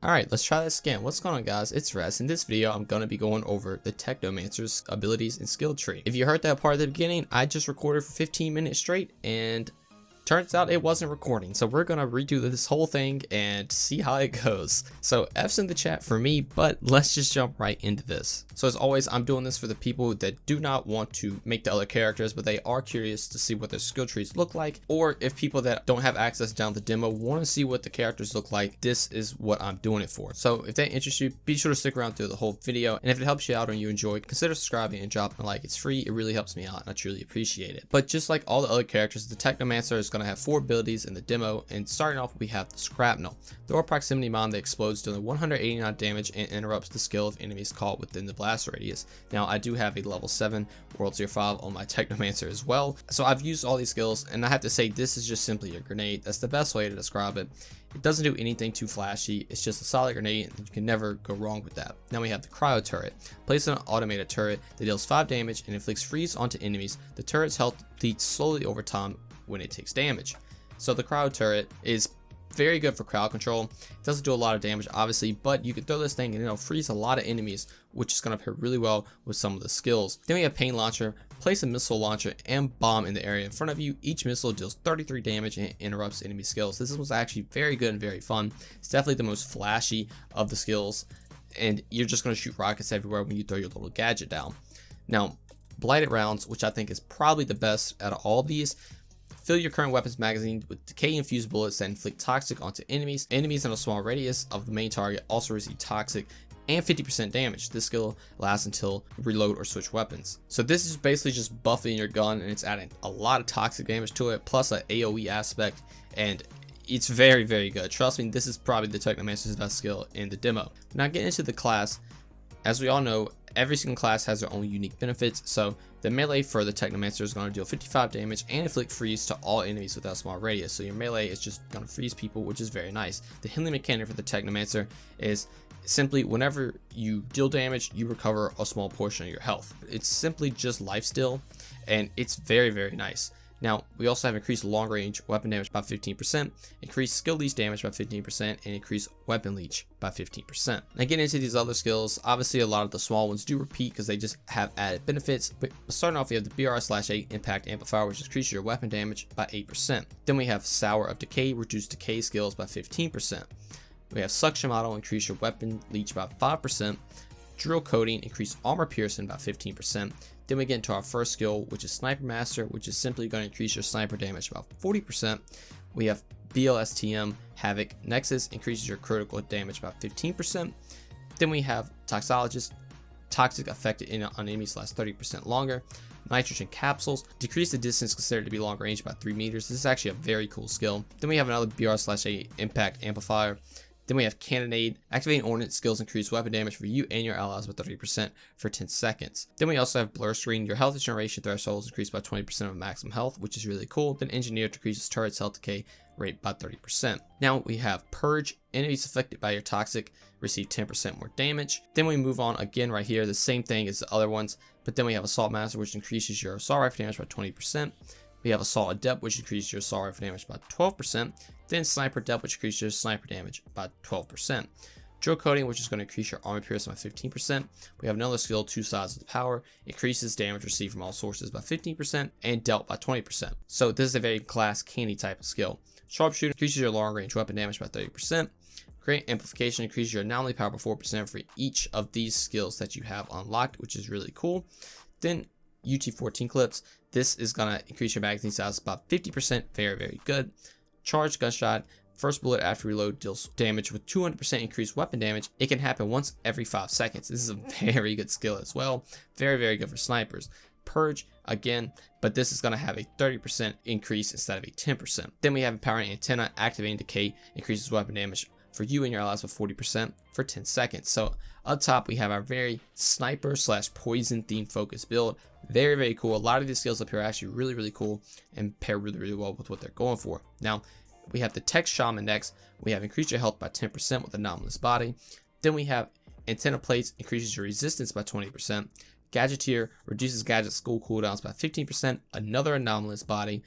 Alright, let's try this again. What's going on, guys? It's Res. In this video, I'm going to be going over the Technomancer's abilities and skill tree. If you heard that part at the beginning, I just recorded for 15 minutes straight, and turns out it wasn't recording. So we're going to redo this whole thing and see how it goes. So F's in the chat for me, but let's just jump right into this. So as always, I'm doing this for the people that do not want to make the other characters, but they are curious to see what their skill trees look like. Or if people that don't have access down the demo want to see what the characters look like, this is what I'm doing it for. So if that interests you, be sure to stick around through the whole video. And if it helps you out and you enjoyed, consider subscribing and dropping a like. It's free. It really helps me out, and I truly appreciate it. But just like all the other characters, the Technomancer is going to have 4 abilities in the demo, and starting off we have the Shrapnel. Throw a proximity mine that explodes doing 189 damage and interrupts the skill of enemies caught within the blast radius. Now I do have a level 7 World Tier 5 on my Technomancer as well, so I've used all these skills, and I have to say this is just simply a grenade. That's the best way to describe it. It doesn't do anything too flashy, it's just a solid grenade and you can never go wrong with that. Now we have the Cryo Turret. Place an automated turret that deals 5 damage and inflicts freeze onto enemies. The turret's health depletes slowly over time when it takes damage. So the Cryo Turret is very good for crowd control. It doesn't do a lot of damage obviously, but you can throw this thing and it'll freeze a lot of enemies, which is going to pair really well with some of the skills. Then we have Pain Launcher. Place a missile launcher and bomb in the area in front of you. Each missile deals 33 damage and interrupts enemy skills. This was actually very good and very fun. It's definitely the most flashy of the skills, and you're just going to shoot rockets everywhere when you throw your little gadget down. Now Blighted Rounds, which I think is probably the best out of all of these. Fill your current weapons magazine with decay-infused bullets that inflict toxic onto enemies. Enemies in a small radius of the main target also receive toxic and 50% damage. This skill lasts until reload or switch weapons. So this is basically just buffing your gun, and it's adding a lot of toxic damage to it, plus an AoE aspect, and it's very, very good. Trust me, this is probably the Technomancer's best skill in the demo. Now getting into the class, as we all know, every single class has their own unique benefits. So the melee for the Technomancer is going to deal 55 damage and inflict freeze to all enemies without a small radius. So your melee is just going to freeze people, which is very nice. The healing mechanic for the Technomancer is simply whenever you deal damage, you recover a small portion of your health. It's simply just lifesteal, and it's very, very nice. Now, we also have increased long range weapon damage by 15%, increased skill leech damage by 15%, and increased weapon leech by 15%. Now, getting into these other skills, obviously a lot of the small ones do repeat because they just have added benefits. But starting off, we have the BR/8 Impact Amplifier, which increases your weapon damage by 8%. Then we have Sour of Decay, reduce decay skills by 15%. We have Suction Model, increase your weapon leech by 5%. Drill Coating, increase armor piercing by 15%. Then we get into our first skill, which is Sniper Master, which is simply going to increase your sniper damage by 40%. We have BLSTM Havoc Nexus, increases your critical damage by 15%. Then we have Toxologist, Toxic affected on enemies lasts 30% longer. Nitrogen Capsules, decrease the distance considered to be long range by 3 meters. This is actually a very cool skill. Then we have another BR/8 Impact Amplifier. Then we have Cannonade. Activating ordnance skills increase weapon damage for you and your allies by 30% for 10 seconds. Then we also have Blur Screen. Your health generation threshold is increased by 20% of maximum health, which is really cool. Then Engineer decreases turret's health decay rate by 30%. Now we have Purge. Enemies affected by your toxic receive 10% more damage. Then we move on again right here, the same thing as the other ones, but then we have Assault Master, which increases your assault rifle damage by 20%. We have Assault Adept, which increases your assault rifle damage by 12%. Then Sniper Adept, which increases your sniper damage by 12%. Drill Coating, which is going to increase your armor piercing by 15%. We have another skill, Two Sides of the Power, increases damage received from all sources by 15% and dealt by 20%. So this is a very class candy type of skill. Sharpshooter increases your long range weapon damage by 30%. Great Amplification increases your anomaly power by 4% for each of these skills that you have unlocked, which is really cool. Then UT-14 Clips. This is going to increase your magazine size by 50%. Very, very good. Charged Gunshot. First bullet after reload deals damage with 200% increased weapon damage. It can happen once every 5 seconds. This is a very good skill as well. Very, very good for snipers. Purge again, but this is going to have a 30% increase instead of a 10%. Then we have Empowering Antenna. Activating Decay increases weapon damage for you and your allies by 40% for 10 seconds. So up top we have our very sniper/poison theme focused build. Very, very cool. A lot of these skills up here are actually really, really cool and pair really, really well with what they're going for. Now we have the Tech Shaman next. We have increased your health by 10% with Anomalous Body. Then we have Antenna Plates, increases your resistance by 20%. Gadgeteer reduces gadget school cooldowns by 15%. Another Anomalous Body.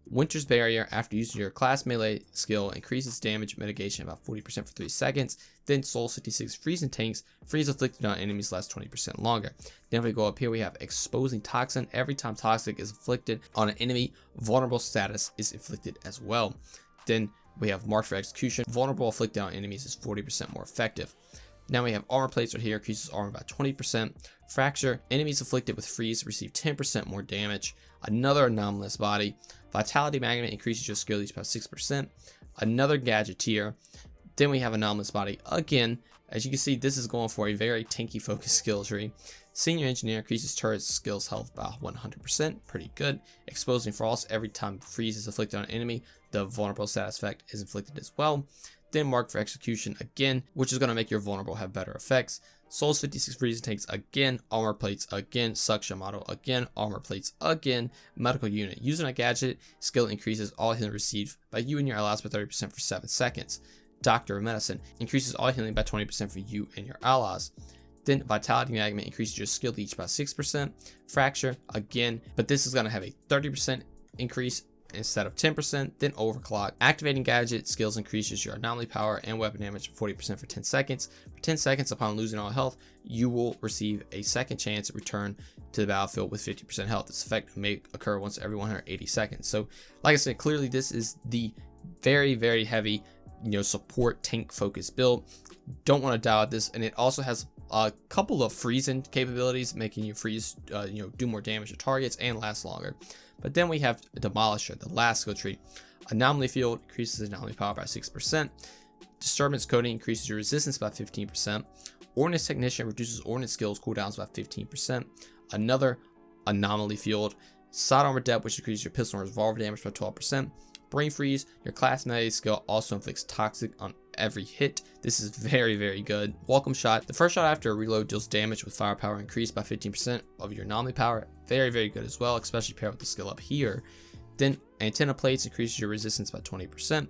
Winter's Barrier, after using your class melee skill, increases damage mitigation about 40% for 3 seconds. Then Soul 56 Freezing Tanks, freeze afflicted on enemies lasts 20% longer. Then if we go up here, we have Exposing Toxin. Every time Toxic is inflicted on an enemy, vulnerable status is inflicted as well. Then we have Marked for Execution. Vulnerable afflicted on enemies is 40% more effective. Now we have Armor Plates right here, increases armor by 20%. Fracture, enemies afflicted with freeze receive 10% more damage. Another Anomalous Body. Vitality Magnet increases your skill leech by 6%. Another Gadgeteer. Then we have Anomalous Body again. As you can see, this is going for a very tanky focused skill tree. Senior Engineer increases turret's skills health by 100%. Pretty good. Exposing Frost, every time freeze is afflicted on an enemy, the vulnerable status effect is inflicted as well. Then Marked for Execution again, which is going to make your vulnerable have better effects. Souls 56 Freezing Tanks again, Armor Plates again, Suction Model again, Armor Plates again, Medical Unit. Using a gadget, skill increases all healing received by you and your allies by 30% for 7 seconds. Doctor of Medicine increases all healing by 20% for you and your allies. Then Vitality Magnet increases your skill leech by 6%. Fracture again, but this is going to have a 30% increase instead of 10%. Then Overclock. Activating gadget skills increases your anomaly power and weapon damage 40% for 10 seconds. For 10 seconds upon losing all health, you will receive a second chance to return to the battlefield with 50% health. This effect may occur once every 180 seconds. So like I said, clearly this is the very heavy, support tank focused build. Don't want to doubt this, and it also has a couple of freezing capabilities, making you freeze, do more damage to targets and last longer. But then we have Demolisher, the last skill tree. Anomaly Field increases anomaly power by 6%. Disturbance Coding increases your resistance by 15%. Ordnance Technician reduces ordnance skills cooldowns by 15%. Another Anomaly Field. Side Armor Depth, which increases your pistol and revolver damage by 12%. Brain Freeze, your class melee skill also inflicts toxic on every hit. This is very good. Welcome Shot. The first shot after a reload deals damage with firepower increased by 15% of your anomaly power. Very good as well, especially paired with the skill up here. Then Antenna Plates increases your resistance by 20%.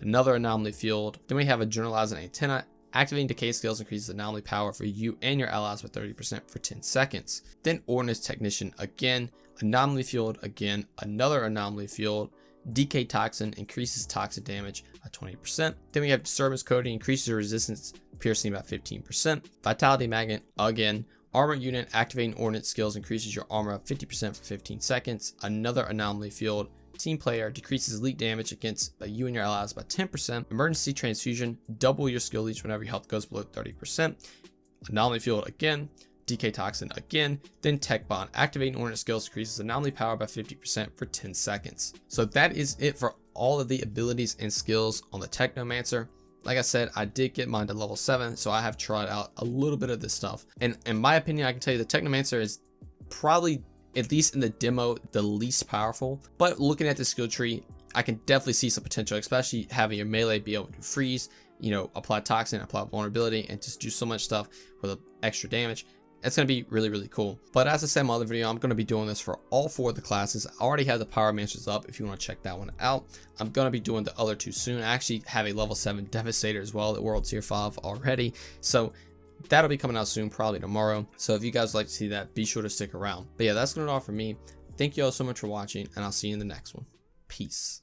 Another Anomaly Field. Then we have a Generalizing Antenna. Activating Decay skills increases anomaly power for you and your allies by 30% for 10 seconds. Then Ordnance Technician again. Anomaly Field again. Another Anomaly Field. Decay Toxin increases toxic damage by 20%. Then we have Disturbance Coding, increases your resistance piercing by 15%. Vitality Magnet again. Armor Unit, activating ordnance skills increases your armor by 50% for 15 seconds. Another Anomaly Field. Team Player decreases elite damage against you and your allies by 10%. Emergency Transfusion, double your skill leech whenever your health goes below 30%. Anomaly Field again. Decay Toxin again. Then Tech Bond, activating ordnance skills increases anomaly power by 50% for 10 seconds. So that is it for all of the abilities and skills on the Technomancer. Like I said, I did get mine to level 7, so I have tried out a little bit of this stuff. And in my opinion, I can tell you the Technomancer is probably, at least in the demo, the least powerful. But looking at the skill tree, I can definitely see some potential, especially having your melee be able to freeze, apply Toxin, apply vulnerability, and just do so much stuff with extra damage. It's going to be really cool. But as I said in my other video, I'm going to be doing this for all 4 of the classes. I already have the Pyromancers up if you want to check that one out. I'm going to be doing the other 2 soon. I actually have a level 7 Devastator as well at World Tier 5 already. So that'll be coming out soon, probably tomorrow. So if you guys like to see that, be sure to stick around. But yeah, that's going to be all for me. Thank you all so much for watching, and I'll see you in the next one. Peace.